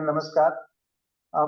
नमस्कार।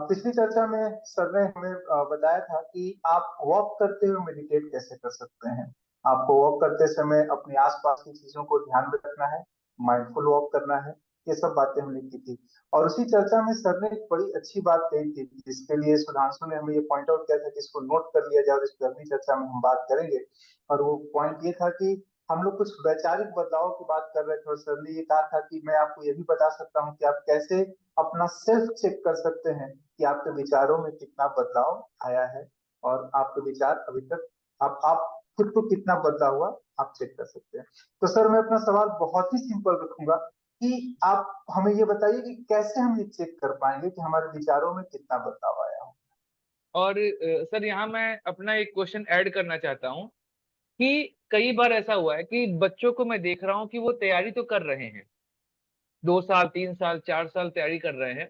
पिछली चर्चा में सर ने हमें बताया था कि आप वॉक करते हुए मेडिटेट कैसे कर सकते हैं। आपको वॉक करते समय अपने आसपास की चीजों को ध्यान में रखना है, माइंडफुल वॉक करना है। ये सब बातें हमने की थी। और उसी चर्चा में सर ने एक बड़ी अच्छी बात कही थी, जिसके लिए सुधांशु ने हमें ये पॉइंट आउट किया था कि इसको नोट कर लिया जाए और इस पर अगली चर्चा में हम बात करेंगे। और वो पॉइंट ये था कि हम लोग कुछ वैचारिक बदलाव की बात कर रहे थे, और सर ने ये कहा था कि मैं आपको ये भी बता सकता हूँ कि आप कैसे अपना सेल्फ चेक कर सकते हैं कि आपके विचारों में कितना बदलाव आया है, और आपके विचार अभी तक आप खुद को कितना बदला हुआ आप चेक कर सकते हैं। तो सर, मैं अपना सवाल बहुत ही सिंपल रखूंगा कि आप हमें ये बताइए कि कैसे हम ये चेक कर पाएंगे कि हमारे विचारों में कितना बदलाव आया हो। और सर यहाँ मैं अपना एक क्वेश्चन ऐड करना चाहता हूँ कि कई बार ऐसा हुआ है कि बच्चों को मैं देख रहा हूँ कि वो तैयारी तो कर रहे हैं, 2 साल 3 साल 4 साल तैयारी कर रहे हैं,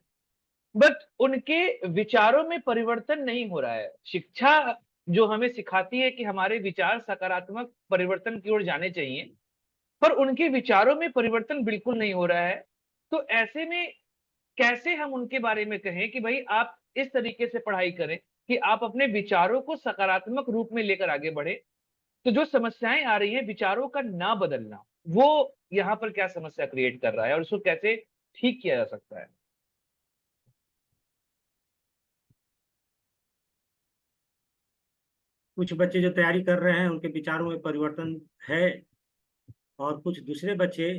बट उनके विचारों में परिवर्तन नहीं हो रहा है। शिक्षा जो हमें सिखाती है कि हमारे विचार सकारात्मक परिवर्तन की ओर जाने चाहिए, पर उनके विचारों में परिवर्तन बिल्कुल नहीं हो रहा है। तो ऐसे में कैसे हम उनके बारे में कहें कि भाई आप इस तरीके से पढ़ाई करें कि आप अपने विचारों को सकारात्मक रूप में लेकर आगे बढ़े। तो जो समस्याएं आ रही हैं विचारों का ना बदलना, वो यहाँ पर क्या समस्या क्रिएट कर रहा है और उसको कैसे ठीक किया जा सकता है? कुछ बच्चे जो तैयारी कर रहे हैं उनके विचारों में परिवर्तन है, और कुछ दूसरे बच्चे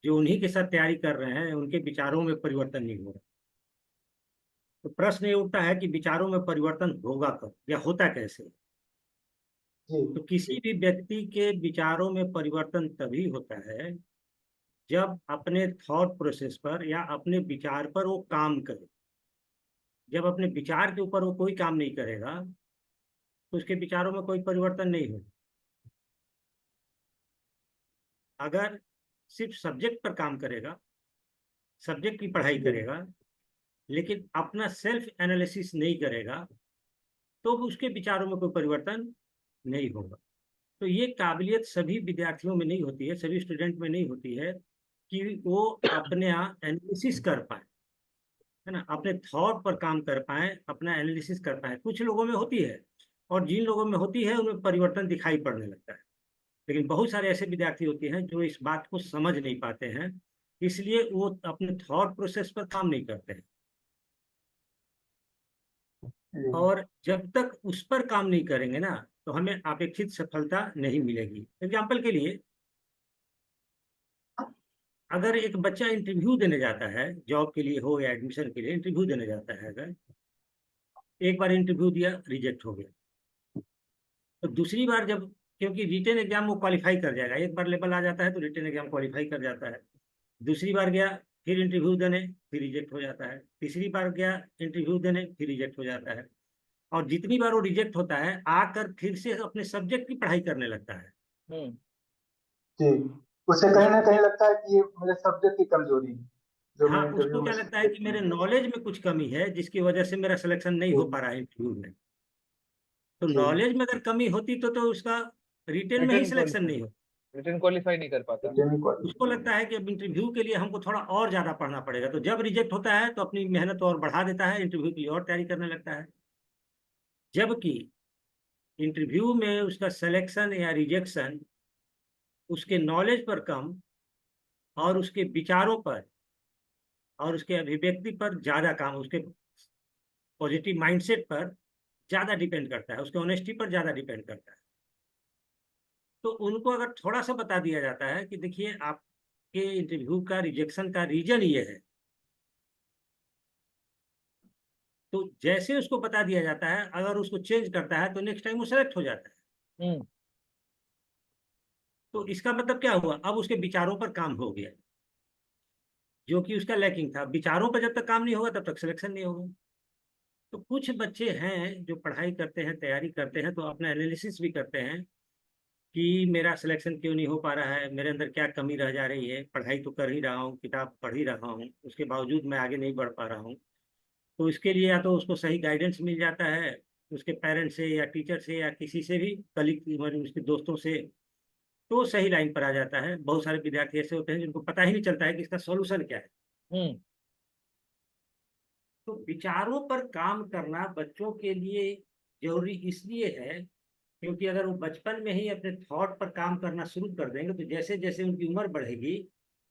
जो उन्हीं के साथ तैयारी कर रहे हैं उनके विचारों में परिवर्तन नहीं हो रहा। तो प्रश्न ये उठता है कि विचारों में परिवर्तन होगा कब या होता कैसे। जी। तो किसी भी व्यक्ति के विचारों में परिवर्तन तभी होता है जब अपने थॉट प्रोसेस पर या अपने विचार पर वो काम करे। जब अपने विचार के ऊपर वो कोई काम नहीं करेगा तो उसके विचारों में कोई परिवर्तन नहीं होगा। अगर सिर्फ सब्जेक्ट पर काम करेगा, सब्जेक्ट की पढ़ाई जी। करेगा, लेकिन अपना सेल्फ एनालिसिस नहीं करेगा, तो उसके विचारों में कोई परिवर्तन नहीं होगा। तो ये काबिलियत सभी विद्यार्थियों में नहीं होती है, सभी स्टूडेंट में नहीं होती है कि वो अपने यहाँ एनालिसिस कर पाए, है ना, अपने थॉट पर काम कर पाए, अपना एनालिसिस कर पाए। कुछ लोगों में होती है, और जिन लोगों में होती है उनमें परिवर्तन दिखाई पड़ने लगता है। लेकिन बहुत सारे ऐसे विद्यार्थी होते हैं जो इस बात को समझ नहीं पाते हैं, इसलिए वो अपने थॉट प्रोसेस पर काम नहीं करते हैं। जी। और जब तक उस पर काम नहीं करेंगे ना, तो हमें अपेक्षित सफलता नहीं मिलेगी। एग्जाम्पल के लिए, अगर एक बच्चा इंटरव्यू देने जाता है, जॉब के लिए हो या एडमिशन के लिए इंटरव्यू देने जाता है, अगर एक बार इंटरव्यू दिया, रिजेक्ट हो गया, तो दूसरी बार जब, क्योंकि रिटेन एग्जाम वो क्वालिफाई कर जाएगा, एक बार लेवल आ जाता है तो रिटेन एग्जाम क्वालिफाई कर जाता है। दूसरी बार गया, फिर इंटरव्यू देने, फिर रिजेक्ट हो जाता है। तीसरी बार गया इंटरव्यू देने, फिर रिजेक्ट हो जाता है। और जितनी बार वो रिजेक्ट होता है, आकर फिर से अपने सब्जेक्ट की पढ़ाई करने लगता है। हम्म। जी। उसे कहीं ना उसको कहीं लगता है कि ये मेरे सब्जेक्ट की कमजोरी है, जो हाँ, मैं उसको इंटरव्यू में क्या लगता है सब्जेक्ट कि मेरे में। नॉलेज में कुछ कमी है, जिसकी वजह से मेरा सिलेक्शन नहीं जी। हो पा रहा है इंटरव्यू में। तो जी। नॉलेज में अगर कमी होती तो उसका रिटेन में ही रिटर्न सिलेक्शन क्वालिफाई नहीं हो। रिटर्न क्वालिफाई नहीं कर पाता। रिटेन उसको क्वालिफाई। लगता है कि अब इंटरव्यू के लिए हमको थोड़ा और ज्यादा पढ़ना पड़ेगा, तो जब रिजेक्ट होता है तो अपनी मेहनत और बढ़ा देता है, इंटरव्यू की और तैयारी करने लगता है। जबकि इंटरव्यू में उसका सिलेक्शन या रिजेक्शन उसके नॉलेज पर कम, और उसके विचारों पर और उसके अभिव्यक्ति पर ज्यादा काम, उसके पॉजिटिव माइंडसेट पर ज्यादा डिपेंड करता है, उसके ऑनेस्टी पर ज्यादा डिपेंड करता है। तो उनको अगर थोड़ा सा बता दिया जाता है कि देखिए, आपके इंटरव्यू का रिजेक्शन का रीजन ये है, तो जैसे उसको बता दिया जाता है, अगर उसको चेंज करता है तो नेक्स्ट टाइम वो सेलेक्ट हो जाता है। हम्म। तो इसका मतलब क्या हुआ, अब उसके विचारों पर काम हो गया, जो कि उसका लैकिंग था। विचारों पर जब तक काम नहीं होगा तब तक सिलेक्शन नहीं होगा। तो कुछ बच्चे हैं जो पढ़ाई करते हैं, तैयारी करते हैं, तो अपना एनालिसिस भी करते हैं कि मेरा सिलेक्शन क्यों नहीं हो पा रहा है, मेरे अंदर क्या कमी रह जा रही है। पढ़ाई तो कर ही रहा हूँ, किताब पढ़ ही रहा हूँ, उसके बावजूद मैं आगे नहीं बढ़ पा रहा हूँ। तो इसके लिए या तो उसको सही गाइडेंस मिल जाता है उसके पेरेंट्स से या टीचर से या किसी से भी, कलीग मतलब उसके दोस्तों से, तो वो सही लाइन पर आ जाता है। बहुत सारे विद्यार्थी ऐसे होते हैं जिनको पता ही नहीं चलता है कि इसका सॉल्यूशन क्या है। हम्म। तो विचारों पर काम करना बच्चों के लिए जरूरी इसलिए है क्योंकि अगर वो बचपन में ही अपने थॉट पर काम करना शुरू कर देंगे तो जैसे जैसे उनकी उम्र बढ़ेगी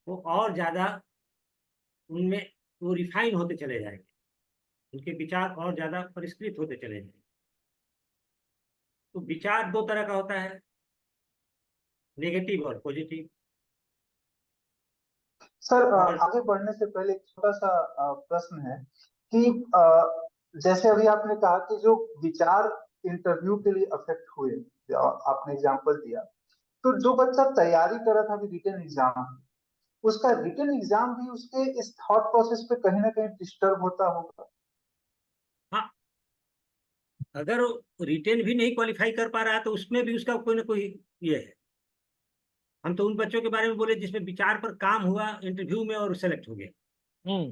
वो और ज्यादा उनमें वो रिफाइन होते चले जाएंगे, उनके विचार और ज्यादा परिष्कृत होते चले जाएंगे। तो विचार दो तरह का होता है, नेगेटिव और पॉजिटिव। सर और आगे बढ़ने से पहले एक छोटा सा प्रश्न है कि जैसे अभी आपने कहा कि जो विचार इंटरव्यू के लिए अफेक्ट हुए, आपने एग्जांपल दिया, तो जो बच्चा तैयारी कर रहा था अभी रिटन एग्जाम, उसका रिटन एग्जाम भी उसके इस थॉट प्रोसेस पे कहीं ना कहीं डिस्टर्ब होता होगा। हाँ, अगर रिटेन भी नहीं क्वालिफाई कर पा रहा है तो उसमें भी उसका कोई ना कोई ये है। हम तो उन बच्चों के बारे में बोले जिसमें विचार पर काम हुआ इंटरव्यू में और सेलेक्ट हो गया, हम्म।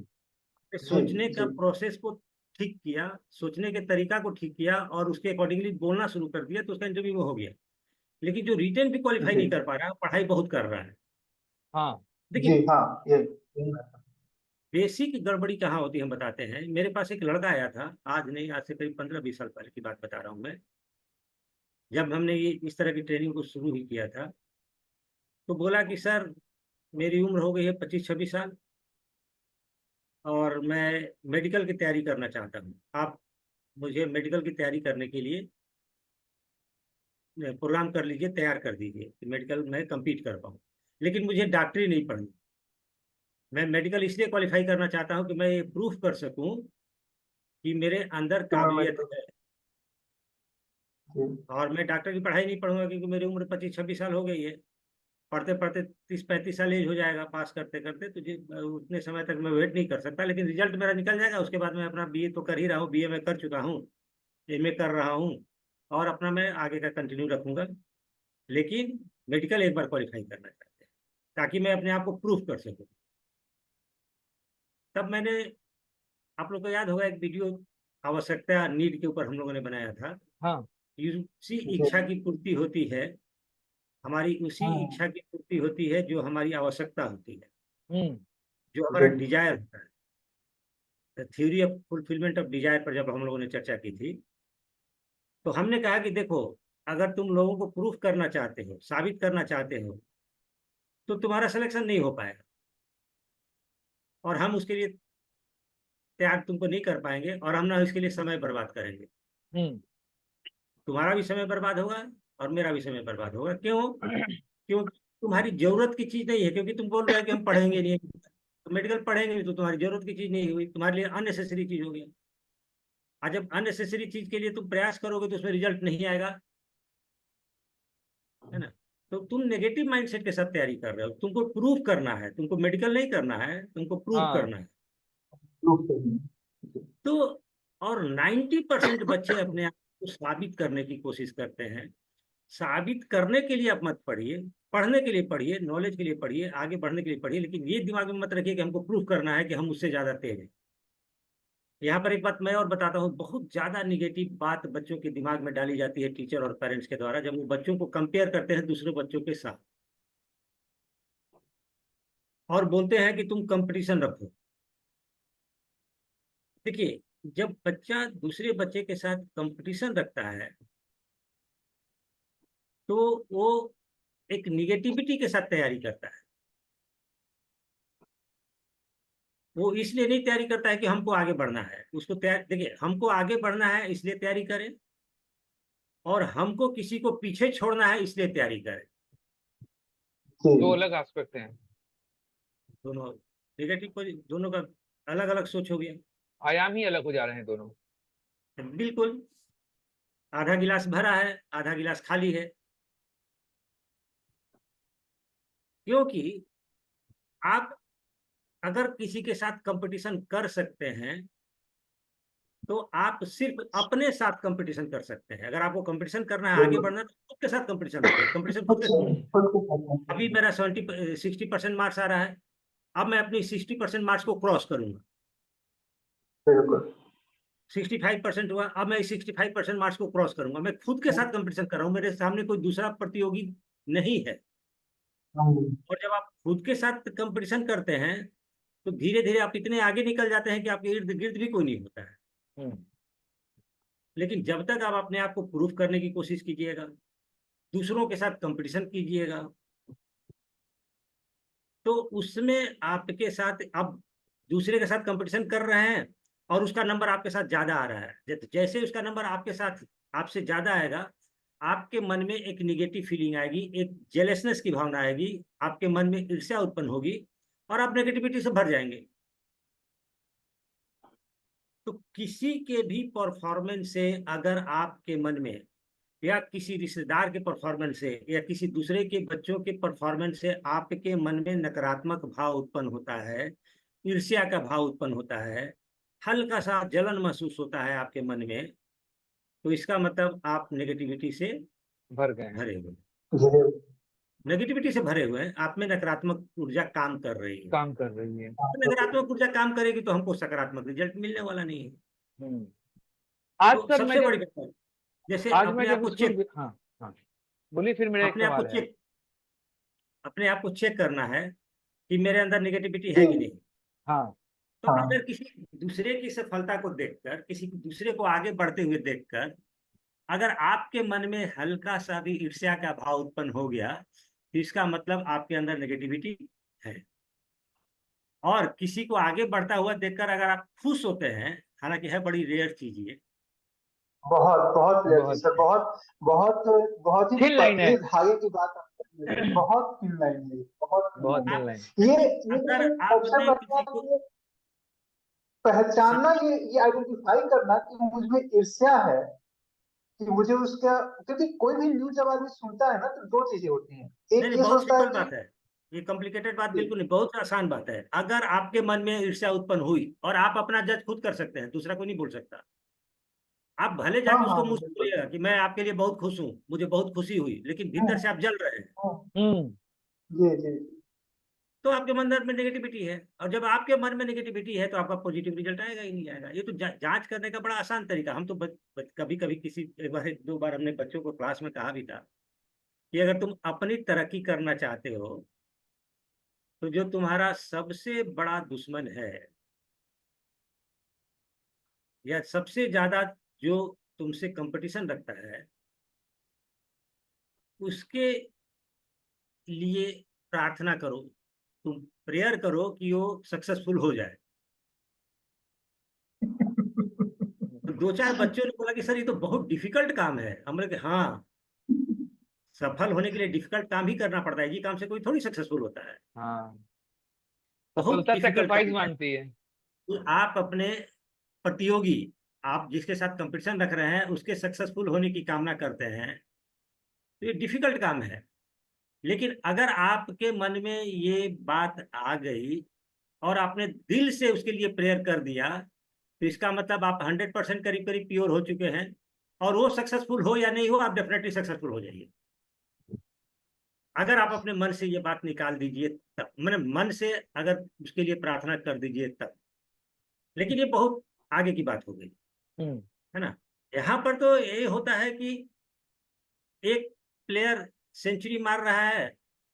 जी सोचने का जी प्रोसेस को ठीक किया, सोचने के तरीका को ठीक किया और उसके अकॉर्डिंगली बोलना शुरू कर दिया तो उसका इंटरव्यू में हो गया। लेकिन जो रिटेन भी क्वालिफाई जी नहीं कर पा रहा है, पढ़ाई बहुत कर रहा है। हाँ। जी। देखिए, हाँ ये बेसिक गड़बड़ी कहाँ होती है हम बताते हैं। मेरे पास एक लड़का आया था, आज नहीं, आज से करीब 15-20 साल पहले की बात बता रहा हूँ मैं, जब हमने ये इस तरह की ट्रेनिंग को शुरू ही किया था। तो बोला कि सर मेरी उम्र हो गई है 25-26 साल और मैं मेडिकल की तैयारी करना चाहता हूँ। आप मुझे मेडिकल की तैयारी करने के लिए प्रोग्राम कर लीजिए, तैयार कर दीजिए कि मेडिकल में compete कर पाऊँ। लेकिन मुझे डॉक्टरी नहीं पढ़नी, मैं मेडिकल इसलिए क्वालिफाई करना चाहता हूँ कि मैं ये प्रूफ कर सकूँ कि मेरे अंदर तो मैं काबिलियत मेडिकल है। जी और मैं डॉक्टर की पढ़ाई नहीं पढ़ूंगा क्योंकि मेरी उम्र 25-26 साल हो गई है। पढ़ते पढ़ते 30-35 साल एज हो जाएगा पास करते करते, तो उतने समय तक मैं वेट नहीं कर सकता। लेकिन रिजल्ट मेरा निकल जाएगा, उसके बाद मैं अपना बीए तो कर ही रहा हूँ, बीए में कर चुका हूँ, एमए कर रहा हूँ और अपना मैं आगे का कंटिन्यू रखूंगा। लेकिन मेडिकल एक बार क्वालिफाई करना चाहते हैं ताकि मैं अपने आप को प्रूफ कर सकूं। तब मैंने, आप लोग को याद होगा, एक वीडियो आवश्यकता नीड के ऊपर हम लोगों ने बनाया था। हाँ। उसी जी इच्छा की पूर्ति होती है हमारी, उसी हाँ इच्छा की पूर्ति होती है जो हमारी आवश्यकता होती है, हम्म। जो हमारा जी डिजायर होता है। Theory of fulfilment of desire पर जब हम लोगों ने चर्चा की थी तो हमने कहा कि देखो, अगर तुम लोगों को प्रूफ करना चाहते हो, साबित करना चाहते हो, तो तुम्हारा सिलेक्शन नहीं हो पाएगा और हम उसके लिए तैयार तुमको नहीं कर पाएंगे और हम ना इसके लिए समय बर्बाद करेंगे। हम्म। तुम्हारा भी समय बर्बाद होगा और मेरा भी समय बर्बाद होगा। क्यों? क्योंकि तुम्हारी जरूरत की चीज नहीं है, क्योंकि तुम बोल रहे हो कि हम पढ़ेंगे नहीं, तो मेडिकल पढ़ेंगे नहीं तो तुम्हारी जरूरत की चीज नहीं हुई, तुम्हारे लिए अननेसेसरी चीज हो गया। और जब अननेसेसरी चीज के लिए तुम प्रयास करोगे तो उसमें रिजल्ट नहीं आएगा, है ना। तो तुम नेगेटिव माइंडसेट के साथ तैयारी कर रहे हो। तुमको प्रूफ करना है, तुमको मेडिकल नहीं करना है, तुमको प्रूफ हाँ। करना है। प्रूफ करनी है। जी तो और 90% बच्चे अपने आप को साबित करने की कोशिश करते हैं। साबित करने के लिए आप मत पढ़िए, पढ़ने के लिए पढ़िए, नॉलेज के लिए पढ़िए, आगे बढ़ने के लिए पढ़िए, लेकिन ये दिमाग में मत रखिए कि हमको प्रूफ करना है कि हम उससे ज्यादा तेज हैं। यहाँ पर एक बात मैं और बताता हूँ, बहुत ज्यादा निगेटिव बात बच्चों के दिमाग में डाली जाती है टीचर और पेरेंट्स के द्वारा जब वो बच्चों को कंपेयर करते हैं दूसरे बच्चों के साथ और बोलते हैं कि तुम कंपटीशन रखो। देखिए, जब बच्चा दूसरे बच्चे के साथ कंपटीशन रखता है तो वो एक निगेटिविटी के साथ तैयारी करता है। वो इसलिए नहीं तैयारी करता है कि हमको आगे बढ़ना है, उसको तैयार, देखिए, हमको आगे बढ़ना है इसलिए तैयारी करें और हमको किसी को पीछे छोड़ना है इसलिए तैयारी करें। दो जी अलग एस्पेक्ट हैं। दोनों निगेटिव, दोनों का अलग अलग सोच हो गया। आयाम ही अलग हो जा रहे हैं दोनों। बिल्कुल, आधा गिलास भरा है, आधा गिलास खाली है। क्योंकि आप अगर किसी के साथ कंपटीशन कर सकते हैं तो आप सिर्फ अपने साथ कंपटीशन कर सकते हैं। अगर आपको कंपटीशन करना है, आगे बिल्कुल। बढ़ना है, तो खुद के साथ कंपटीशन रखिए, कंपटीशन खुद के खुद साथ। खुद को करना अभी चाहिए। मेरा 60% मार्क्स आ रहा है, अब मैं अपनी 60% मार्क्स को क्रॉस करूंगा। बिल्कुल। 65% हुआ, अब मैं 65% मार्क्स को क्रॉस करूंगा। मैं खुद के साथ कंपटीशन कर रहा हूँ, मेरे सामने कोई दूसरा प्रतियोगी नहीं है। हाँ जी और जब आप खुद के साथ कंपटीशन करते हैं तो धीरे धीरे आप इतने आगे निकल जाते हैं कि आपके इर्द गिर्द भी कोई नहीं होता है। लेकिन जब तक आप अपने आप को प्रूफ करने की कोशिश कीजिएगा, दूसरों के साथ कंपटीशन कीजिएगा, तो उसमें आपके साथ अब दूसरे के साथ कंपटीशन कर रहे हैं और उसका नंबर आपके साथ ज्यादा आ रहा है। जैसे उसका नंबर आपके साथ आपसे ज्यादा आएगा, आपके मन में एक निगेटिव फीलिंग आएगी, एक जेलसनेस की भावना आएगी, आपके मन में ईर्ष्या उत्पन्न होगी और आप नेगेटिविटी से भर जाएंगे। तो किसी के भी परफॉर्मेंस से अगर आपके मन में या किसी रिश्तेदार के परफॉर्मेंस से या किसी दूसरे के बच्चों के परफॉर्मेंस से आपके मन में नकारात्मक भाव उत्पन्न होता है, ईर्ष्या का भाव उत्पन्न होता है, हल्का सा जलन महसूस होता है आपके मन में, तो इसका मतलब आप नेगेटिविटी से भर गए हैं। भरे हुए ये नेगेटिविटी से भरे हुए हैं, आप में नकारात्मक ऊर्जा काम कर रही है। काम कर रही है। तो नकारात्मक ऊर्जा काम करेगी तो हमको सकारात्मक रिजल्ट मिलने वाला नहीं है। आज तो सर सबसे मैं बड़ी जब बात है, जैसे आज मैं अपने आप जब को स्कूल चेक हाँ हाँ बोलिए, फिर मेरा एक अपने आप को सवाल है। चेक अपने आप को चेक करना है कि मेरे अंदर नेगेटिविटी जी है कि नहीं। हाँ तो हाँ अगर किसी दूसरे की सफलता को देखकर, किसी दूसरे को आगे बढ़ते हुए देखकर अगर आपके मन में हल्का सा भी ईर्ष्या का भाव उत्पन्न हो गया, तो इसका मतलब आपके अंदर नेगेटिविटी है। और किसी को आगे बढ़ता हुआ देखकर अगर आप खुश होते हैं, हालांकि है बड़ी रेयर चीज ये, बहुत बहुत रेयर जी बहुत सर, बहुत बहुत बहुत ही थिन लाइन है। पतली धागे की बात आप कर रहे हैं। बहुत थिन लाइन है, बहुत थिन बहुत लाइन थिन आप लाइन। है। ये अगर लेकिन अच्छा आपने लगता किसी है को कि ये पहचानना, सम, ये आइडेंटिफाई करना कि मुझमें ईर्ष्या है, कि मुझे उसका, क्योंकि कोई भी न्यूज जब आदमी सुनता है ना तो दो चीजें होती हैं। नहीं एक नहीं, ये बहुत सोचता है सिंपल कि बात है, ये कॉम्प्लिकेटेड बात जी, बिल्कुल नहीं, बहुत आसान बात है। अगर आपके मन में ईर्ष्या उत्पन्न हुई, और आप अपना जज खुद कर सकते हैं, दूसरा कोई नहीं बोल सकता। आप भले हाँ जाके हाँ उसको मुंह से बिल्कुल, बोलिएगा कि मैं आपके लिए बहुत खुश हूँ, मुझे बहुत खुशी हुई, लेकिन भीतर से आप जल रहे हैं, हाँ, हम्म जी जी तो आपके मन में नेगेटिविटी है। और जब आपके मन में नेगेटिविटी है तो आपका पॉजिटिव रिजल्ट आएगा ही नहीं आएगा। ये तो जांच करने का बड़ा आसान तरीका। हम तो कभी कभी किसी एक बार एक दो बार हमने बच्चों को क्लास में कहा भी था कि अगर तुम अपनी तरक्की करना चाहते हो, तो जो तुम्हारा सबसे बड़ा दुश्मन है या सबसे ज्यादा जो तुमसे कंपटीशन रखता है, उसके लिए प्रार्थना करो, तुम प्रेयर करो कि वो सक्सेसफुल हो जाए। तो दो चार बच्चों ने बोला कि सर ये तो बहुत डिफिकल्ट काम है। हम बोले कि हाँ, सफल होने के लिए डिफिकल्ट काम ही करना पड़ता है, ये काम से कोई थोड़ी सक्सेसफुल होता है। हाँ, बहुत सफलता डिफिकल्ट सेक्रीफाइस काम है। मांगती है। तो आप अपने प्रतियोगी, आप जिसके साथ कंपटीशन रख रहे हैं, उसके सक्सेसफुल होने की कामना करते हैं, तो ये डिफिकल्ट काम है। लेकिन अगर आपके मन में ये बात आ गई और आपने दिल से उसके लिए प्रेयर कर दिया, तो इसका मतलब आप 100% करीब करीब प्योर हो चुके हैं। और वो सक्सेसफुल हो या नहीं हो, आप डेफिनेटली सक्सेसफुल हो जाइए। अगर आप अपने मन से ये बात निकाल दीजिए तब, मैंने मन से अगर उसके लिए प्रार्थना कर दीजिए तब। लेकिन ये बहुत आगे की बात हो गई, हम्म है ना। यहाँ पर तो ये होता है कि एक प्लेयर सेंचुरी मार रहा है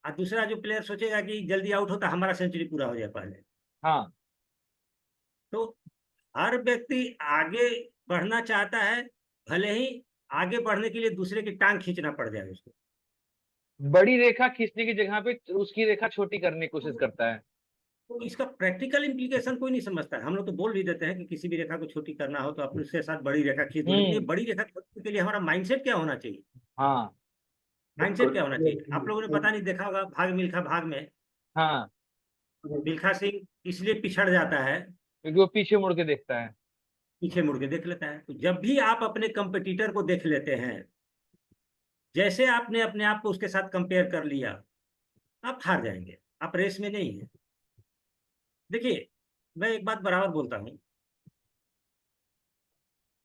और दूसरा जो प्लेयर सोचेगा कि जल्दी आउट होता हमारा सेंचुरी पूरा हो जाए पहले। हाँ, तो हर व्यक्ति आगे बढ़ना चाहता है, भले ही आगे बढ़ने के लिए दूसरे की टांग खींचना पड़ जाए उसको। बड़ी रेखा खींचने की जगह पे उसकी रेखा छोटी करने की कोशिश करता है। तो इसका प्रैक्टिकल इम्प्लीकेशन कोई नहीं समझता है। हम लोग तो बोल भी देते हैं कि किसी भी रेखा को छोटी करना हो तो अपने उसके साथ बड़ी रेखा खींच दो, लेकिन ये हम्म बड़ी रेखा खींचने के लिए हमारा माइंडसेट क्या होना चाहिए? हाँ माइंडसेट बिल्कुल, क्या होना जी चाहिए? आप लोगों ने जी पता नहीं देखा होगा भाग मिल्खा भाग में, हाँ, जी मिल्खा सिंह इसलिए पिछड़ जाता है, क्योंकि वो पीछे मुड़ के देखता है। पीछे मुड़ के देख लेता है। तो जब भी आप अपने कंपटीटर को देख लेते हैं, जैसे आपने अपने आप को उसके साथ कंपेयर कर लिया, आप हार जाएंगे, आप रेस में नहीं है। देखिए, मैं एक बात बराबर बोलता हूँ,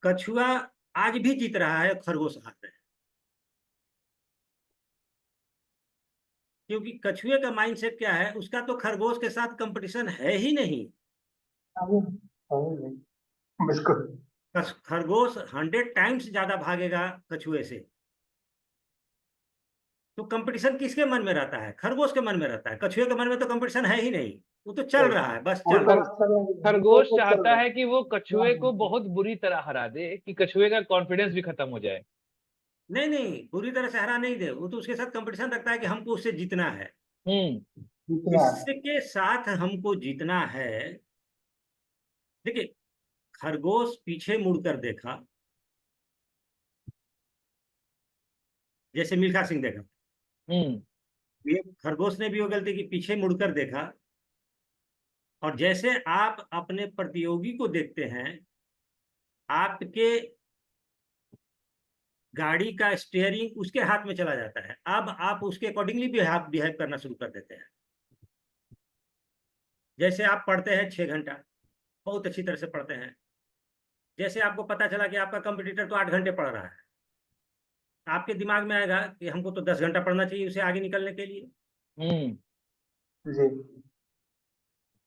कछुआ आज भी जीत रहा है, खरगोश हार रहा है। क्योंकि कछुए का माइंडसेट क्या है, उसका तो खरगोश के साथ कंपटीशन है ही नहीं। बिल्कुल, खरगोश 100 टाइम्स ज्यादा भागेगा कछुए से। तो कंपटीशन किसके मन में रहता है? खरगोश के मन में रहता है। कछुए के मन में तो कंपटीशन है ही नहीं। वो तो चल रहा है, बस वो चल तो रहा है। अच्छा है, खरगोश वो चल चाहता रहा है कि वो कछुए को है। बहुत बुरी तरह हरा दे कि कछुए का कॉन्फिडेंस भी खत्म हो जाए। नहीं नहीं, पूरी तरह से हरा नहीं दे, वो तो उसके साथ कंपटीशन रखता है कि हमको उससे जीतना है। हम्म। जितना इसके साथ हमको जीतना है। देखिए, खरगोश पीछे मुड़कर देखा, जैसे मिल्खा सिंह देखा। हम्म। ये खरगोश ने भी वो गलती की, पीछे मुड़कर देखा। और जैसे आप अपने प्रतियोगी को देखते हैं, आपके गाड़ी का स्टीयरिंग उसके हाथ में चला जाता है, अब आप उसके अकॉर्डिंगली बिहेव करना शुरू कर देते हैं। जैसे आप पढ़ते हैं 6 घंटा, बहुत अच्छी तरह से पढ़ते हैं। जैसे आपको पता चला कि आपका कंपटीटर तो 8 घंटे पढ़ रहा है, आपके दिमाग में आएगा कि हमको तो 10 घंटा पढ़ना चाहिए उसे आगे निकलने के लिए। हम्म। जी।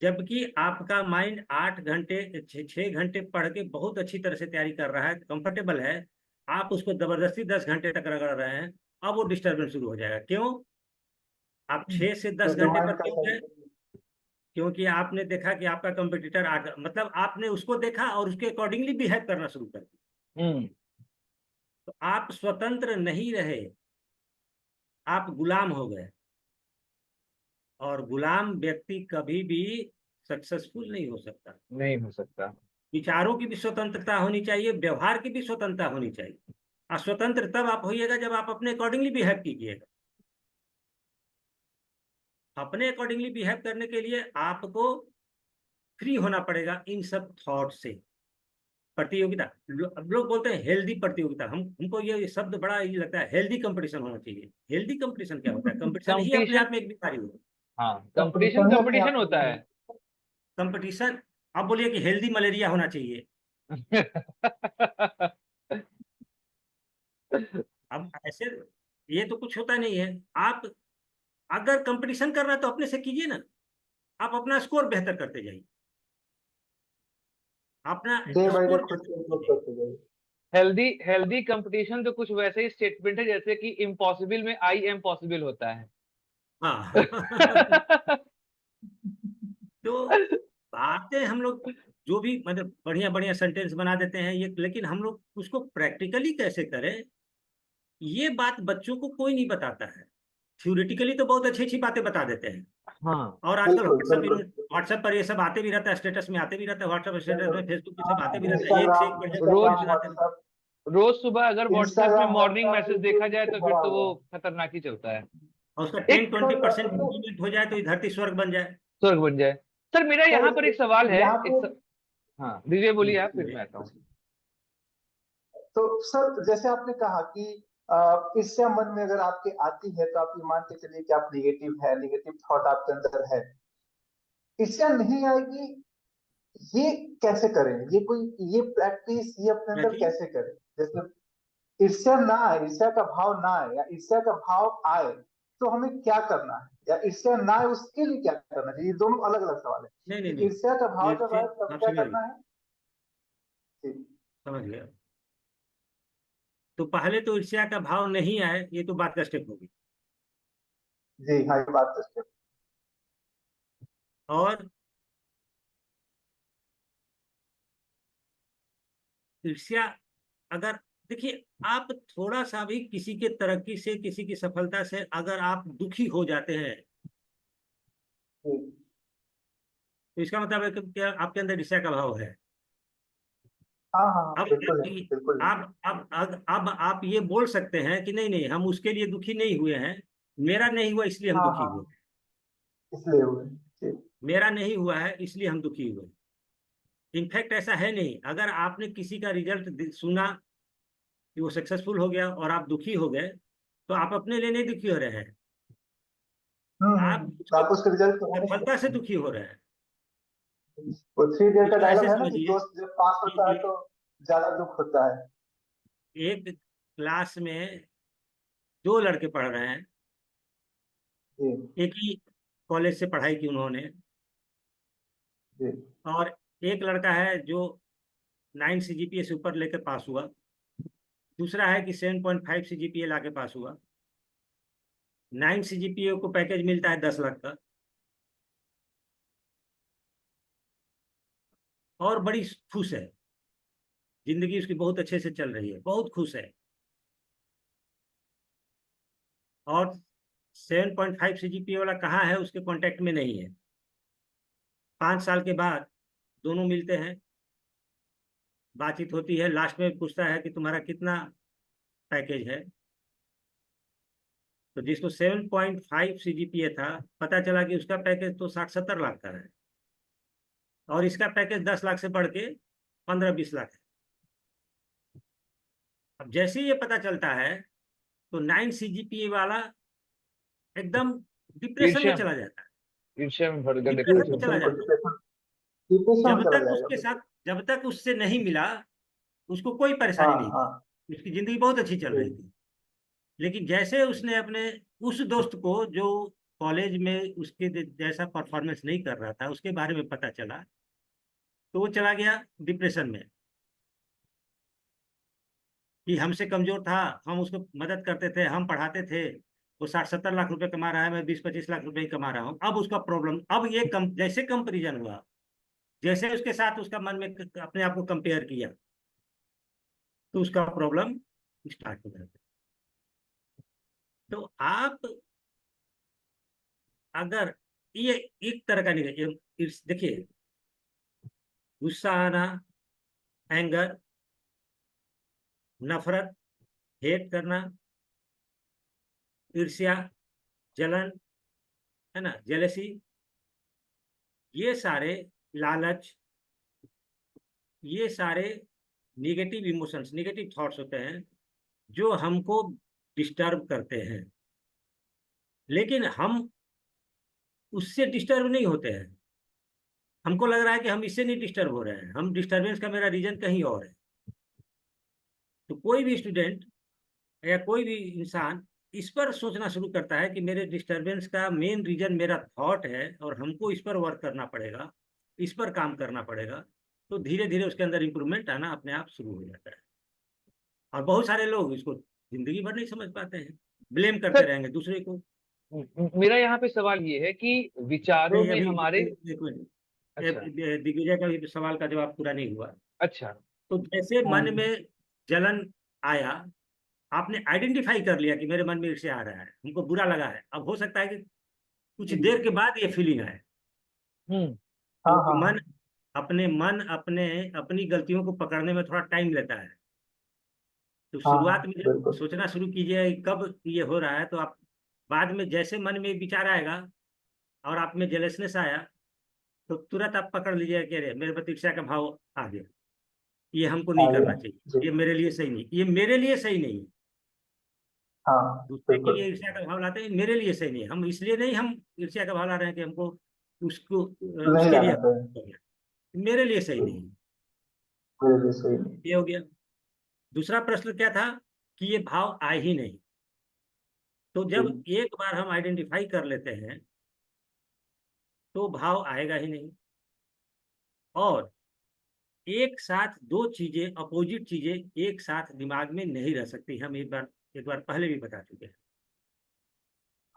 जबकि आपका माइंड 8 घंटे 6 घंटे पढ़ के बहुत अच्छी तरह से तैयारी कर रहा है, कंफर्टेबल है। आप उसको जबरदस्ती 10 घंटे तक रगड़ रहे हैं, अब वो डिस्टर्बेंस शुरू हो जाएगा। क्यों? आप 6 से 10 घंटे माइंड पर का क्यों गए? क्योंकि आपने देखा कि आपका कंपटीटर मतलब आपने उसको देखा और उसके अकॉर्डिंगली बिहेव करना शुरू कर दिया। हम्म। तो आप स्वतंत्र नहीं रहे, आप गुलाम हो गए। और गुलाम व्यक्ति कभी भी सक्सेसफुल नहीं हो सकता। नहीं हो सकता। विचारों की भी स्वतंत्रता होनी चाहिए, व्यवहार की भी स्वतंत्रता होनी चाहिए। और स्वतंत्र तब आप होइएगा जब आप अपने अकॉर्डिंगली बिहेव कीजिएगा। अपने अकॉर्डिंगली बिहेव करने के लिए आपको फ्री होना पड़ेगा इन सब थॉट से। प्रतियोगिता, अब लोग बोलते हैं हेल्दी प्रतियोगिता, हमको ये शब्द बड़ा ये लगता है, हेल्दी कंपटीशन होना चाहिए। हेल्दी कंपटीशन क्या होता है? कंपटीशन ही अपने कंपटीशन। आप में एक बीमारी होती हाँ, तो कंपटीशन ही अपने कंपटीशन आप होता है। में है। कंपटीशन, आप बोलिए कि हेल्दी मलेरिया होना चाहिए। अब ऐसे ये तो कुछ होता नहीं है। आप अगर कंपटीशन करना है तो अपने से कीजिए ना, आप अपना स्कोर बेहतर करते जाइए, अपना डे बाय डे स्कोर खुद बेहतर से करते इम्प्रूव जाइए। करते जाइए। हेल्दी हेल्दी कंपटीशन तो कुछ वैसे ही स्टेटमेंट है जैसे कि इम्पॉसिबल में आई एम पॉसिबल होता है। हाँ। तो बातें हम लोग जो भी मतलब बढ़िया बढ़िया सेंटेंस बना देते हैं ये, लेकिन हम लोग उसको प्रैक्टिकली कैसे करें, ये बात बच्चों को कोई नहीं बताता है। थ्योरेटिकली तो बहुत अच्छी अच्छी बातें बता देते हैं। हाँ। और आजकल बिल्कुल व्हाट्सएप बिल्कुल। व्हाट्सएप पर ये सब आते भी रहता है, स्टेटस में आते भी रहता है, व्हाट्सएप स्टेटस में, फेसबुक पे हाँ, सब आते भी रहता है, एक से एक इंस्टाग्राम बढ़िया बढ़िया रोज मैसेज आते रहते हैं। व्हाट्सएप, रोज सुबह अगर व्हाट्सएप में इंस्टाग्राम मॉर्निंग व्हाट्सएप मैसेज देखा फेसबुक जाए से तो फिर भरा तो वो हुआ खतरनाक ही चलता है। और उसका टेन एक ट्वेंटी परसेंट इम्प्लीमेंट हो जाए तो ये धरती स्वर्ग बन जाए। स्वर्ग बन जाए। सर मेरा है। यहाँ पर एक सवाल है, यहाँ पे हाँ दीजिए, बोलिए आप, फिर मैं आता हूँ। तो सर जैसे आपने कहा कि ईर्ष्या मन में अगर आपके आती है तो आप ये मान के चलिए कि आप निगेटिव है, निगेटिव थॉट आपके अंदर है। ईर्ष्या नहीं आएगी, ये कैसे करें? ये कोई ये प्रैक्टिस ये अपने क्या अंदर चीज? कैसे करें? जैसे ईर्ष्या ना आए, ईर्ष्या का भाव ना आए, या ईर्ष्या का भाव आए तो हमें क्या करना है, या ईर्ष्या ना आए उसके लिए क्या करना चाहिए? ये दोनों अलग अलग सवाल है नहीं नहीं कि नहीं, ईर्ष्या का भाव ये जब आए तब आप क्या समझ गए, करना है। जी। समझ गया। तो पहले तो ईर्ष्या का भाव नहीं आए, ये तो बात का स्टेप होगी। जी हाँ, ये बात तो सही है। और ईर्ष्या, अगर देखिए, आप थोड़ा सा भी किसी के तरक्की से, किसी की सफलता से अगर आप दुखी हो जाते हैं, जी। तो इसका मतलब है कि क्या आपके अंदर ईर्ष्या का भाव है। हाँ हाँ हाँ, अब बिल्कुल आप है, बिल्कुल है। अब आप ये बोल सकते हैं कि नहीं नहीं, हम उसके लिए दुखी नहीं हुए हैं, मेरा नहीं हुआ इसलिए हम हाँ दुखी हुए। हाँ, इसलिए हुए। जी। मेरा नहीं हुआ है इसलिए हम दुखी हुए। इनफैक्ट ऐसा है नहीं, अगर आपने किसी का रिजल्ट सुना कि वो सक्सेसफुल हो गया और आप दुखी हो गए, तो आप अपने लिए नहीं दुखी हो रहे हैं, आप तो उसकी आप उसके रिजल्ट को मैनेज सफलता से करते हैं। दुखी हो रहे हैं। वो थ्री इडियट का इसको ऐसे डायलॉग है ना कि समझिए दोस्त जब पास होता है तो कि ज्यादा दुख होता है। एक क्लास में 2 लड़के पढ़ रहे हैं, जी। एक ही कॉलेज से पढ़ाई की उन्होंने। जी। और एक लड़का है जो 9 CGPA से ऊपर लेकर पास हुआ, दूसरा है कि 7.5 CGPA लाके पास हुआ। 9 CGPA को पैकेज मिलता है 10 लाख का, और बड़ी खुश है, जिंदगी उसकी बहुत अच्छे से चल रही है, बहुत खुश है, और 7.5 सीजीपीए वाला कहाँ है, उसके कांटेक्ट में नहीं है। 5 साल के बाद दोनों मिलते हैं, बातचीत होती है, लास्ट में पूछता है कि तुम्हारा कितना पैकेज है। तो जिसको 7.5 सीजीपीए था, पता चला कि उसका पैकेज तो 60-70 लाख का है, और इसका पैकेज 10 लाख से बढ़ के 15-20 लाख है। अब जैसे ही ये पता चलता है तो 9 सीजीपीए वाला एकदम डिप्रेशन में ईर्ष्या चला जाता है, ईर्ष्या में भर गया, डिप्रेशन में डिप्रेशन। चला बिल्कुल जाता है। डिप्रेशन, डिप्रेशन में जब चला तक जाएगा उसके बिल्कुल। साथ, जब तक उससे नहीं मिला, उसको कोई हाँ परेशानी नहीं हाँ। थी, उसकी जिंदगी बहुत अच्छी चल जी। रही थी। लेकिन जैसे उसने अपने उस दोस्त को, जो कॉलेज में उसके जैसा परफॉर्मेंस नहीं कर रहा था, उसके बारे में पता चला, तो वो चला गया डिप्रेशन में, कि हमसे कमजोर था, हम उसको मदद करते थे, हम पढ़ाते थे, वो 60-70 लाख रुपए कमा रहा है, मैं 20-25 लाख रुपए ही कमा रहा हूँ। अब उसका प्रॉब्लम, अब ये जैसे कंपेरिजन हुआ, जैसे उसके साथ उसका मन में अपने आप को कंपेयर किया, तो उसका प्रॉब्लम स्टार्ट हो जाता है। तो आप अगर, ये एक तरह का नहीं, देखिए, गुस्सा आना, एंगर, नफरत, हेट करना, ईर्ष्या, जलन, है ना, जेलसी, ये सारे, लालच, ये सारे निगेटिव इमोशंस, निगेटिव थॉट्स होते हैं, जो हमको डिस्टर्ब करते हैं। लेकिन हम उससे डिस्टर्ब नहीं होते हैं, हमको लग रहा है कि हम इससे नहीं डिस्टर्ब हो रहे हैं, हम डिस्टरबेंस का मेरा रीजन कहीं और है। तो कोई भी स्टूडेंट या कोई भी इंसान इस पर सोचना शुरू करता है कि मेरे डिस्टरबेंस का मेन रीजन मेरा थॉट है, और हमको इस पर वर्क करना पड़ेगा, इस पर काम करना पड़ेगा, तो धीरे धीरे उसके अंदर इंप्रूवमेंट आना अपने आप शुरू हो जाता है। और बहुत सारे लोग इसको जिंदगी भर नहीं समझ पाते हैं, ब्लेम करते सर, रहेंगे दूसरे को। मेरा यहाँ पे सवाल ये है कि विचारों नहीं, में अभी हमारे। एक मिनट, अच्छा। दिग्विजय का भी सवाल का जवाब पूरा नहीं हुआ। अच्छा। तो जैसे हाँ मन में जलन आया, आपने आइडेंटिफाई कर लिया कि मेरे मन में ईर्ष्या आ रहा है, हमको बुरा लगा है, अब हो सकता है कि कुछ देर के बाद ये फीलिंग आए, हम्म। हाँ क्योंकि हाँ हाँ। मन अपने अपनी गलतियों को पकड़ने में थोड़ा टाइम लेता है। तो हाँ शुरुआत हाँ में जब बिल्कुल। सोचना शुरू कीजिए कि कब ये हो रहा है, तो आप बाद में जैसे मन में विचार आएगा और आप में जेलसनेस आया, तो तुरंत आप पकड़ लीजिए कि अरे मेरे प्रति ईर्ष्या का भाव आ गया, ये हमको आ नहीं गया। करना चाहिए, जी। ये मेरे लिए सही नहीं, ये मेरे लिए सही नहीं है। हाँ दूसरे के बिल्कुल। लिए ईर्ष्या का भाव लाते हैं, मेरे लिए सही नहीं है, हम इसलिए नहीं हम ईर्ष्या का भाव ला रहे हैं कि हमको उसको नहीं उसके लाना लिए चाहिए। मेरे लिए सही नहीं है। मेरे लिए सही नहीं। ये हो गया। दूसरा प्रश्न क्या था, कि ये भाव आए ही नहीं। तो जी। जब एक बार हम आइडेंटिफाई कर लेते हैं, तो भाव आएगा ही नहीं। और एक साथ दो चीजें, अपोजिट चीजें एक साथ दिमाग में नहीं रह सकती, हम एक बार पहले भी बता चुके हैं।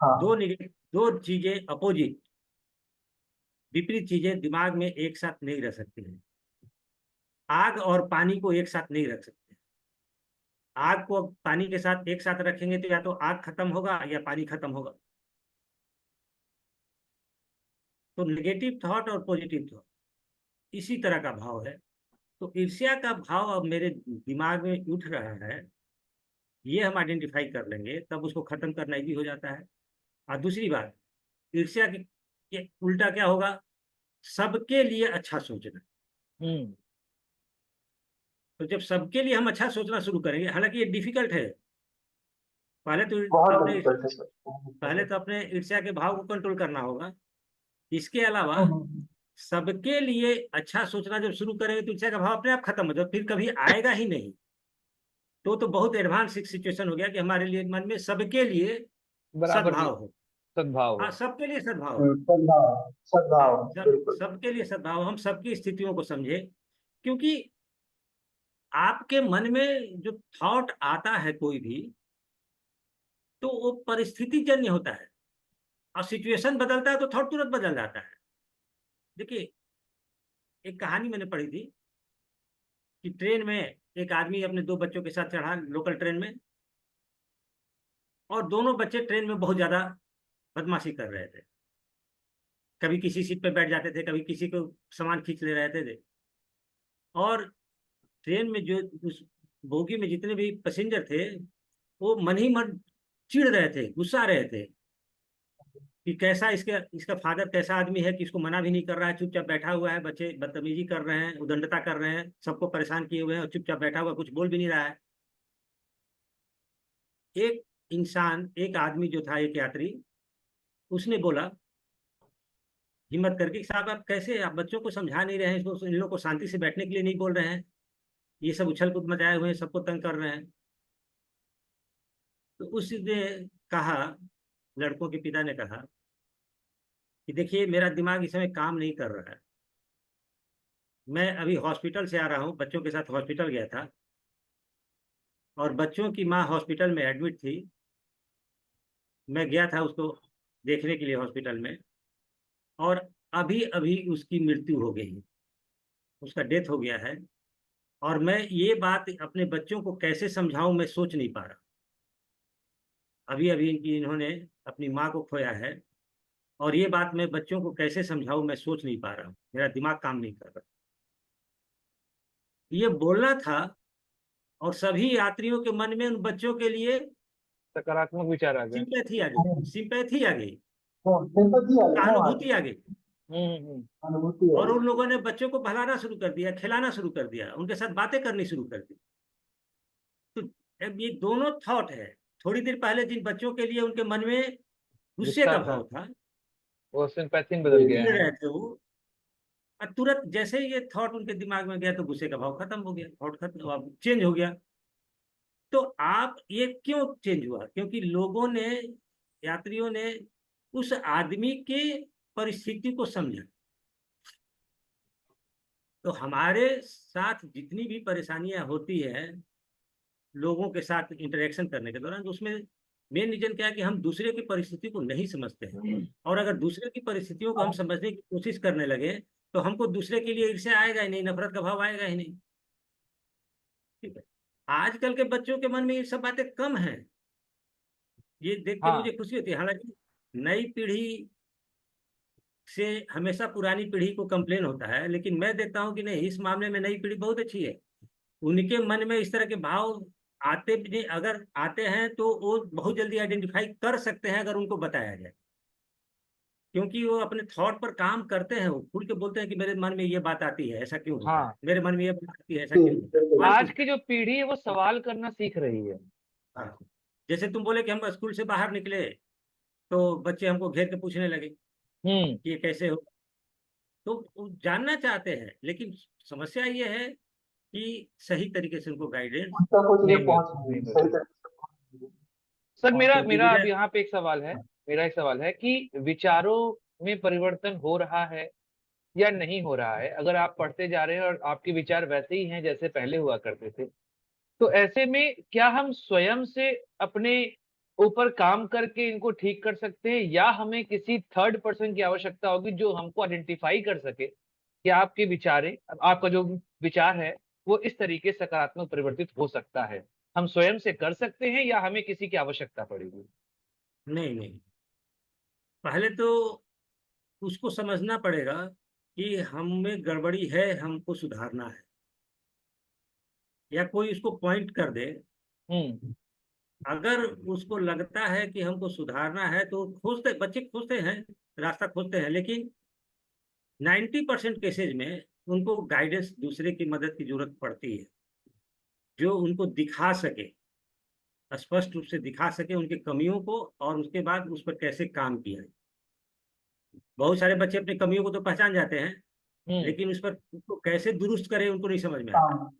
हाँ दो चीजें अपोजिट, विपरीत चीजें दिमाग में एक साथ नहीं रह सकती हैं। आग और पानी को एक साथ नहीं रख सकते। आग को पानी के साथ एक साथ रखेंगे तो या तो आग खत्म होगा या पानी खत्म होगा। तो नेगेटिव थॉट और पॉजिटिव थॉट इसी तरह का भाव है। तो ईर्ष्या का भाव अब मेरे दिमाग में उठ रहा है, ये हम आइडेंटिफाई कर लेंगे, तब उसको खत्म करना इजी हो जाता है। और दूसरी बात, ईर्ष्या के उल्टा क्या होगा, सबके लिए अच्छा सोचना। हम्म। तो जब सबके लिए हम अच्छा सोचना शुरू करेंगे, हालांकि ये डिफिकल्ट है, पहले तो बहुत अपने डिफिकल्ट है सर, बहुत difficult पहले है। तो अपने ईर्ष्या के भाव को कंट्रोल करना होगा। इसके अलावा हम्म। सबके लिए अच्छा सोचना जब शुरू करेंगे, तो ईर्ष्या का भाव अपने आप खत्म हो जाए, फिर कभी आएगा ही नहीं। तो बहुत एडवांस सिचुएशन हो गया कि हमारे लिए मन में सबके लिए बराबर सद्भाव हो। सद्भाव हाँ, हो। सबके लिए सद्भाव हो। सद्भाव, हाँ, सद्भाव बिल्कुल। सबके लिए सद्भाव, हम सबकी स्थितियों को समझे। क्योंकि आपके मन में जो थॉट आता है कोई भी, तो वो परिस्थिति जन्य होता है, और सिचुएशन बदलता है तो थॉट तुरंत बदल जाता है। देखिए, एक कहानी मैंने पढ़ी थी कि ट्रेन में एक आदमी अपने 2 बच्चों के साथ चढ़ा लोकल ट्रेन में, और दोनों बच्चे ट्रेन में बहुत ज्यादा बदमाशी कर रहे थे। कभी किसी सीट पे बैठ जाते थे, कभी किसी को सामान खींच ले रहे थे। और ट्रेन में जो उस बोगी में जितने भी पैसेंजर थे वो मन ही मन चिढ़ रहे थे, गुस्सा रहे थे कि कैसा इसका फादर कैसा आदमी है कि इसको मना भी नहीं कर रहा है, चुपचाप बैठा हुआ है, बच्चे बदतमीजी कर रहे हैं, उदंडता कर रहे हैं, सबको परेशान किए हुए हैं और चुपचाप बैठा हुआ, कुछ बोल भी नहीं रहा है। एक इंसान, एक आदमी जो था, एक यात्री, उसने बोला हिम्मत करके, साहब आप कैसे, आप बच्चों को समझा नहीं रहे हैं, इसको इन लोगों को शांति से बैठने के लिए नहीं बोल रहे हैं, ये सब उछल कूद मचाए हुए हैं, सबको तंग कर रहे हैं। तो उसने कहा, लड़कों के पिता ने कहा कि देखिए मेरा दिमाग इस समय काम नहीं कर रहा है, मैं अभी हॉस्पिटल से आ रहा हूँ, बच्चों के साथ हॉस्पिटल गया था और बच्चों की माँ हॉस्पिटल में एडमिट थी, मैं गया था उसको देखने के लिए हॉस्पिटल में, और अभी अभी उसकी मृत्यु हो गई है, उसका डेथ हो गया है, और मैं ये बात अपने बच्चों को कैसे समझाऊं मैं सोच नहीं पा रहा। अभी अभी इन्होंने अपनी माँ को खोया है और ये बात मैं बच्चों को कैसे समझाऊं मैं सोच नहीं पा रहा हूँ, मेरा दिमाग काम नहीं कर रहा। ये बोलना था और सभी यात्रियों के मन में उन बच्चों के लिए सकारात्मक विचार आ गए। सिंपैथी आ गई, सिंपैथी आ गई, सिंपैथी आ गई, सहानुभूति आ गई, अनुभूति आ और गई। उन लोगों ने बच्चों को बहलाना शुरू कर दिया, खिलाना शुरू कर दिया, उनके साथ बातें करनी शुरू कर दी। तो अब ये दोनों थॉट है। थोड़ी देर पहले जिन बच्चों के लिए उनके मन में गुस्से गुस्सा का था, भाव था, वो सिंपैथी में बदल गया चिढ़ है। रहे थे वो, और तुरंत जैसे ही ये थॉट उनके दिमाग में गया तो गुस्से का भाव खत्म हो गया, थॉट खत्म, चेंज हो गया। तो आप ये क्यों चेंज हुआ? क्योंकि लोगों ने, यात्रियों ने उस आदमी के परिस्थिति को समझा। तो हमारे साथ जितनी भी परेशानियां होती है लोगों के साथ इंटरेक्शन करने के दौरान, तो उसमें मेन रीजन क्या है कि हम दूसरे की परिस्थिति को नहीं समझते हैं। और अगर दूसरे की परिस्थितियों को हम समझने की कोशिश करने लगे तो हमको दूसरे के लिए ईर्ष्या आएगा ही नहीं, नफरत का भाव आएगा ही नहीं। ठीक है, आजकल के बच्चों के मन में ये सब बातें कम हैं, ये देख के हाँ, मुझे खुशी होती है। हालांकि नई पीढ़ी से हमेशा पुरानी पीढ़ी को कंप्लेन होता है, लेकिन मैं देखता हूँ कि नहीं, इस मामले में नई पीढ़ी बहुत अच्छी है। उनके मन में इस तरह के भाव आते भी नहीं, अगर आते हैं तो वो बहुत जल्दी आइडेंटिफाई कर सकते हैं अगर उनको बताया जाए, क्योंकि वो अपने थॉट पर काम करते हैं, वो खुल के बोलते हैं कि मेरे मन में ये बात आती है, ऐसा क्यों होता है, हाँ, मेरे मन में ये बात आती है, ऐसा क्यों होता है, सवाल आज पूछते की जो पीढ़ी है वो सवाल करना सीख रही है। हैं। हाँ। जैसे तुम बोले कि हम स्कूल से बाहर निकले तो बच्चे हमको घेर के पूछने लगे हम्म। कि ये कैसे हो, तो वो जानना चाहते हैं, लेकिन समस्या ये है कि सही तरीके से उनको गाइडेंस उन तक वो नहीं चीजें मिल पहुंच नहीं नहीं रही, मिल सही रही। तरीके से पहुंच नहीं रही। सर, मेरा क्योंकि मेरा अब मुझे, यहाँ पे एक सवाल है। मेरा एक सवाल है कि विचारों में परिवर्तन हो रहा है या नहीं हो रहा है? अगर आप पढ़ते जा रहे हैं और आपके विचार वैसे ही हैं जैसे पहले हुआ करते थे, तो ऐसे में क्या हम स्वयं से अपने ऊपर काम करके इनको ठीक कर सकते हैं, या हमें किसी थर्ड पर्सन की आवश्यकता होगी जो हमको आइडेंटिफाई कर सके कि आपके विचारे, आपका जो विचार है वो इस तरीके से सकारात्मक परिवर्तित हो सकता है? हम स्वयं से कर सकते हैं या हमें किसी की आवश्यकता पड़ेगी? नहीं नहीं, पहले तो उसको समझना पड़ेगा कि हम में गड़बड़ी है, हमको सुधारना है, या कोई उसको पॉइंट कर दे। हम्म। अगर उसको लगता है कि हमको सुधारना है तो खोजते, बच्चे खोजते हैं, रास्ता खोजते हैं, लेकिन 90% केसेज में उनको गाइडेंस, दूसरे की मदद की जरूरत पड़ती है, जो उनको दिखा सके, स्पष्ट रूप से दिखा सके उनकी कमियों को, और उसके बाद उस पर कैसे काम किया है। बहुत सारे बच्चे अपनी कमियों को तो पहचान जाते हैं, हम्म। लेकिन उस पर उसको कैसे दुरुस्त करें उनको नहीं समझ में आता है। हाँ,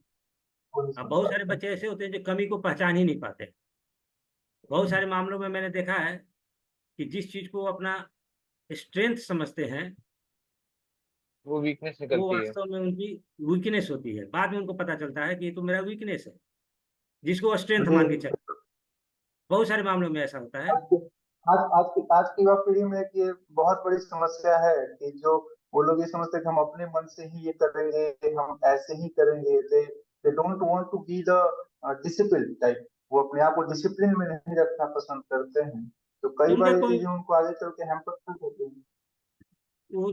वो नहीं अब समझ बहुत सारे पाते। बच्चे ऐसे होते हैं जो कमी को पहचान ही नहीं पाते। बहुत सारे मामलों में मैंने देखा है कि जिस चीज को अपना स्ट्रेंथ समझते हैं वो वीकनेस वो निकलती है। वास्तव में उनकी वीकनेस होती है। बाद में उनको पता चलता है कि ये तो मेरा वीकनेस है, जिसको वो स्ट्रेंथ मान के चल। बहुत सारे मामलों में ऐसा होता है। आज आज की युवा पीढ़ी में एक ये बहुत बड़ी समस्या है कि जो वो लोग ये समझते हैं कि हम अपने मन से ही ये करेंगे, हम ऐसे ही करेंगे। They don't want to be the discipline type. वो अपने आप को डिसिप्लिन में नहीं रखना पसंद करते हैं, तो कई तुम बार ये देखो, चीजें उनको आगे चल के हैम्पर कर देती हैं। वो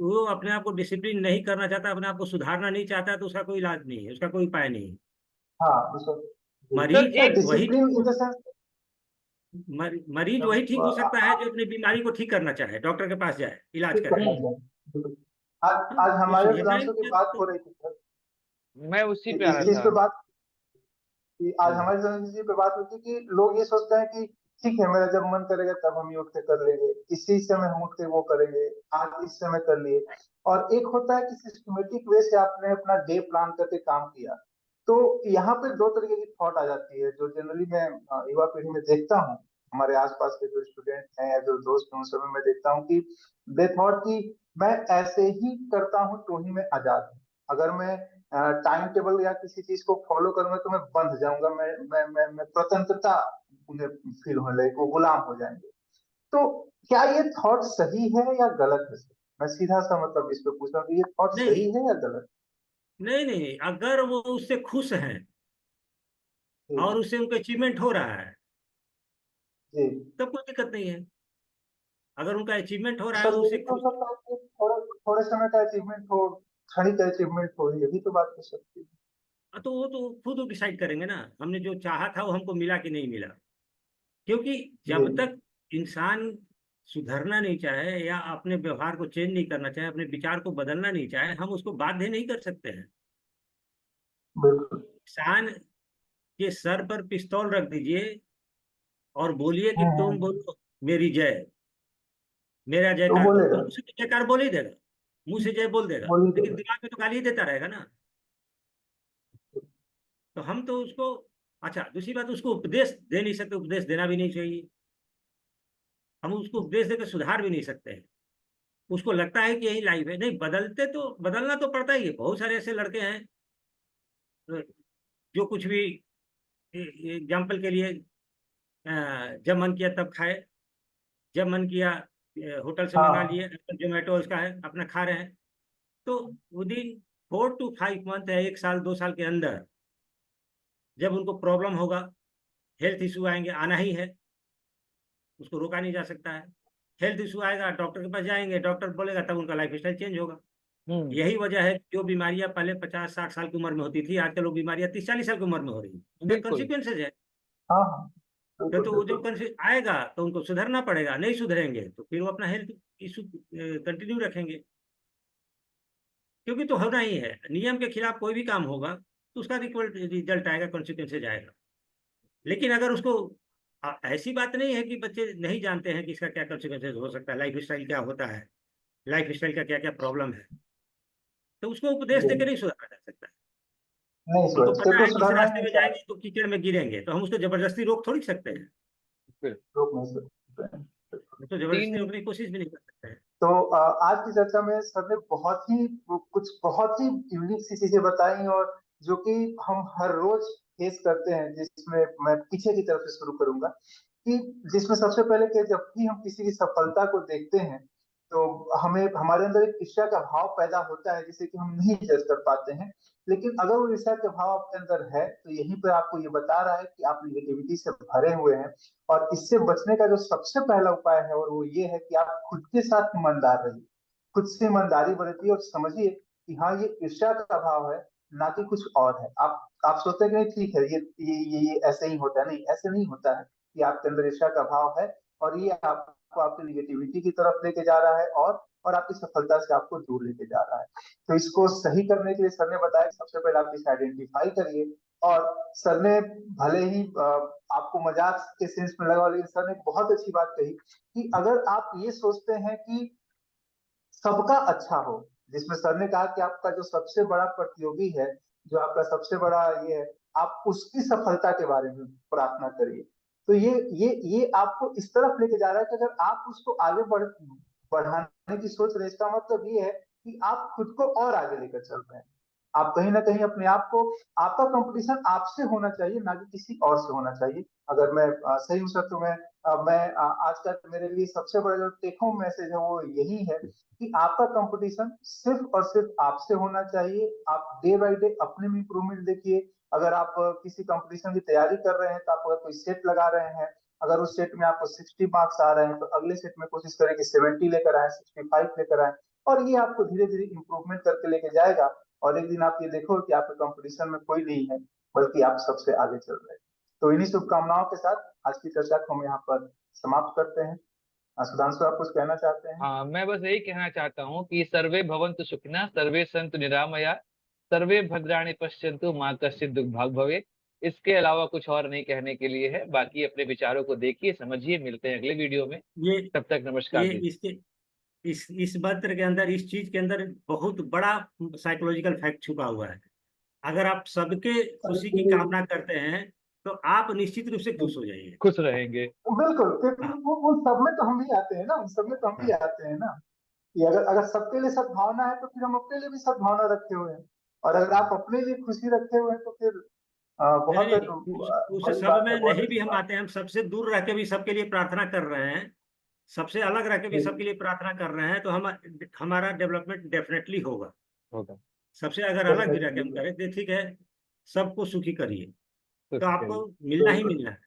वो अपने आप को डिसिप्लिन नहीं करना चाहता, अपने आप को सुधारना नहीं चाहता, तो उसका कोई इलाज नहीं है, उसका कोई उपाय नहीं है। हाँ उसको, सर मरीज एक वही ठीक डिसिप्लिन इन हो द सेंस, मरीज वही ठीक हो सकता है जो अपनी बीमारी को ठीक करना चाहे, डॉक्टर के पास जाए, इलाज ठीक कराए। करना हम्म, चाहिए। आज हाँ, आज जो हमारे सुधरना ही फ्रांसों की नहीं बात चाहता हो तो। रही थी सर, मैं उसी पे आ इस रहा चीज था। पे बात, कि आज हम्म, हमारी जनरेशन पे बात होती है कि लोग ये सोचते हैं कि ठीक है, मेरा जब मन करेगा तब हम ये उठ के कर लेंगे, इसी समय हम उठ के वो करेंगे, आज इस समय कर लिए। और एक होता है कि सिस्टमेटिक वे से आपने अपना डे प्लान करके काम किया। तो यहाँ पे दो तरीके की थॉट आ जाती है, जो जनरली मैं युवा पीढ़ी में देखता हूँ, हमारे आसपास के जो स्टूडेंट हैं या जो दोस्त हैं उन सब में मैं देखता हूँ कि दे थॉट कि मैं ऐसे ही करता हूँ तो ही मैं आजाद हूँ। अगर मैं टाइम टेबल या किसी चीज को फॉलो करूंगा तो मैं बंध जाऊंगा, मैं स्वतंत्रता उन्हें फील होने लगेगी, वो गुलाम हो जाएंगे। तो क्या ये थॉट सही है या गलत है? मैं सीधा सा मतलब इस पे पूछ रहा हूँ कि ये थॉट नहीं सही है या गलत? नहीं नहीं, अगर वो उससे खुश हैं जी और उससे उनका अचीवमेंट हो रहा है, जी। तब कोई दिक्कत नहीं है। अगर उनका अचीवमेंट हो रहा है, सर वो ये भी उससे तो हो खुश। सकता है कि थोड़े थोड़े समय का अचीवमेंट हो, क्षणिक अचीवमेंट हो, ये भी तो बात हो सकती है। तो वो तो खुद डिसाइड करेंगे ना, हमने जो चाहा था वो हमको मिला कि नहीं मिला। क्योंकि जी जब तक इंसान सुधरना नहीं चाहे या अपने व्यवहार को चेंज नहीं करना चाहे, अपने विचार को बदलना नहीं चाहे, हम उसको बाध्य नहीं कर सकते हैं। बिल्कुल। इंसान के सर पर पिस्तौल रख दीजिए और बोलिए कि तुम हम्म। बोलो मेरी जय, मेरा तो जयकार करो, तो बोलेगा, मुंह से तो जयकार बोल ही देगा, मुंह से जय बोल देगा, बोल ही लेकिन देगा। दिमाग में तो गाली ही देता रहेगा ना। तो हम तो उसको, अच्छा दूसरी बात, उसको उपदेश दे नहीं सकते, उपदेश देना भी नहीं चाहिए। हम उसको उपदेश देकर सुधार भी नहीं सकते हैं। उसको लगता है कि यही लाइफ है, नहीं बदलते तो बदलना तो पड़ता ही है। बहुत सारे ऐसे लड़के हैं जो कुछ भी, एग्जाम्पल के लिए, जब मन किया तब खाए, जब मन किया होटल से मंगा हाँ लिए, जोमेटो इसका है अपना खा रहे हैं। तो विद इन 4 to 5 मंथ या 1 साल 2 साल के अंदर जब उनको प्रॉब्लम होगा, हेल्थ इशू आएंगे, आना ही है, उसको रोका नहीं जा सकता है। हेल्थ इशू आएगा, डॉक्टर के पास जाएंगे, डॉक्टर बोलेगा, तब उनका लाइफ स्टाइल चेंज होगा। हम्म, यही वजह है कि जो बीमारियां पहले 50-60 साल की उम्र में होती थी, आजकल वो बीमारियां 30-40 साल की उम्र में हो रही हैं। उसका बिल्कुल। कॉन्सिक्वेंसेज है। हाँ हाँ, बिल्कुल तो वो जब बिल्कुल। आएगा तो उनको सुधरना पड़ेगा, नहीं सुधरेंगे तो फिर वो अपना हेल्थ इशू कंटिन्यू रखेंगे। क्योंकि तो होना ही है, नियम के खिलाफ कोई भी काम होगा तो उसका रिजल्ट आएगा, कॉन्सिक्वेंसेज आएगा। लेकिन अगर उसको, ऐसी बात नहीं है कि बच्चे नहीं जानते हैं कि इसका क्या कॉन्सिक्वेंसेज हो सकता है, लाइफ स्टाइल क्या होता है, लाइफ स्टाइल का क्या क्या प्रॉब्लम है। तो उसको उपदेश जी, देकर नहीं सुधारा जा सकता है। नहीं उनको सोचते पता तो है कि इस सुधरना ही रास्ते नहीं में चाहते, जाएंगे तो कीचड़ में गिरेंगे, तो हम उसको जबरदस्ती रोक थोड़ी सकते हैं। बिल्कुल। रोक नहीं सकते हैं। हम तो जबरदस्ती तीन रोकने की कोशिश भी नहीं कर सकते हैं। तो आज की चर्चा में सर ने कुछ बहुत ही यूनिक सी चीजें बताई, और जो कि हम हर रोज फेस करते हैं, जिसमें मैं पीछे की तरफ से शुरू करूंगा, कि जिसमें सबसे पहले कि जब भी हम किसी की सफलता को देखते हैं तो हमें हमारे अंदर एक ईर्ष्या का भाव पैदा होता है, जिसे कि हम नहीं जज कर पाते हैं। लेकिन अगर वो ईर्ष्या का भाव आपके अंदर है तो यहीं पर आपको ये बता रहा है कि आप निगेटिविटी से भरे हुए हैं। और इससे बचने का जो सबसे पहला उपाय है और वो ये है कि आप खुद के साथ ईमानदार रहिए, खुद से ईमानदारी बरतिए और समझिए कि हाँ ये ईर्ष्या का भाव है, ना कि कुछ और है। आप सोचते हैं कि नहीं ठीक है, ये ऐसे ही होता है, नहीं ऐसे नहीं होता है। ये आपके अंदर ईर्ष्या का भाव है और ये आपको आपकी निगेटिविटी की तरफ लेके जा रहा है, और आपकी सफलता से आपको दूर लेके जा रहा है। तो इसको सही करने के लिए सर ने बताया कि सबसे पहले आप इसे आइडेंटिफाई करिए। और सर ने भले ही आपको मजाक के सेंस में लगा, लेकिन सर ने बहुत अच्छी बात कही कि अगर आप ये सोचते हैं कि सबका अच्छा हो, जिसमें सर ने कहा कि आपका जो सबसे बड़ा प्रतियोगी है, जो आपका सबसे बड़ा ये है, आप उसकी सफलता के बारे में प्रार्थना करिए। तो ये आपको इस तरफ लेके जा रहा है कि अगर आप उसको आगे बढ़ाने की सोच रहे हैं, इसका मतलब ये है कि आप खुद को और आगे लेकर चल रहे हैं। आप कहीं ना कहीं अपने आप को, आपका कंपटीशन आपसे होना चाहिए, ना कि किसी और से होना चाहिए। अगर मैं सही हूँ सर, तो आज का मेरे लिए सबसे बड़ा जो टेक होम मैसेज है वो यही है कि आपका कंपटीशन सिर्फ और सिर्फ आपसे होना चाहिए। आप डे बाय डे अपने में इंप्रूवमेंट देखिए। अगर आप किसी कंपटीशन की तैयारी कर रहे हैं, तो आप अगर कोई सेट लगा रहे हैं, अगर उस सेट में आपको 60 मार्क्स आ रहे हैं, तो अगले सेट में कोशिश करें कि 70 लेकर आए, 65 लेकर आए। और ये आपको धीरे धीरे इंप्रूवमेंट करके लेके जाएगा, और एक दिन आप ये देखो कि आपके कंपटीशन में कोई नहीं है, बल्कि आप सबसे आगे चल रहे हैं। तो इन्हीं शुभकामनाओं के साथ आज की चर्चा को हम यहाँ पर समाप्त करते हैं। सुधांशु, आप कुछ कहना चाहते हैं? हाँ, मैं बस यही कहना चाहता हूँ कि सर्वे भवन्तु सुखिनः, सर्वे सन्तु निरामया, सर्वे भद्राणि पश्यन्तु माँ कश्चित् दुर्भाग् भवेत्। इसके अलावा कुछ और नहीं कहने के लिए है। बाकी अपने विचारों को देखिए, समझिए। मिलते हैं अगले वीडियो में। ये तब तक नमस्कार ये दीजिए। इसके इस मंत्र के अंदर, इस चीज के अंदर बहुत बड़ा साइकोलॉजिकल फैक्ट छुपा हुआ है। अगर आप सबके खुशी की कामना करते हैं तो आप निश्चित रूप से खुश हो जाइए। खुश रहेंगे। बिल्कुल, क्योंकि हाँ, उन सब में तो हम भी आते हैं ना, उन सब में तो हम भी हाँ। आते हैं ना। कि अगर अगर सबके लिए सद्भावना है, तो फिर हम अपने लिए भी सद्भावना रखे हुए हैं। और अगर आप अपने लिए खुशी रखे हुए हैं, तो फिर नहीं बहुत नहीं, उस बड़ी सब बात है, में बहुत नहीं अच्छी भी हम बात आते हैं। हम सबसे दूर रह के भी सबके लिए प्रार्थना कर रहे हैं, सबसे अलग रह के भी है। सबके लिए प्रार्थना कर रहे हैं, तो हम हमारा डेवलपमेंट डेफिनेटली होगा। होगा। सबसे अगर अलग भी रह के हम डेफिनेटली। करें तो ठीक है, सबको सुखी करिए, खुश तो करिए। आपको मिलना ही बिल्कुल। मिलना है।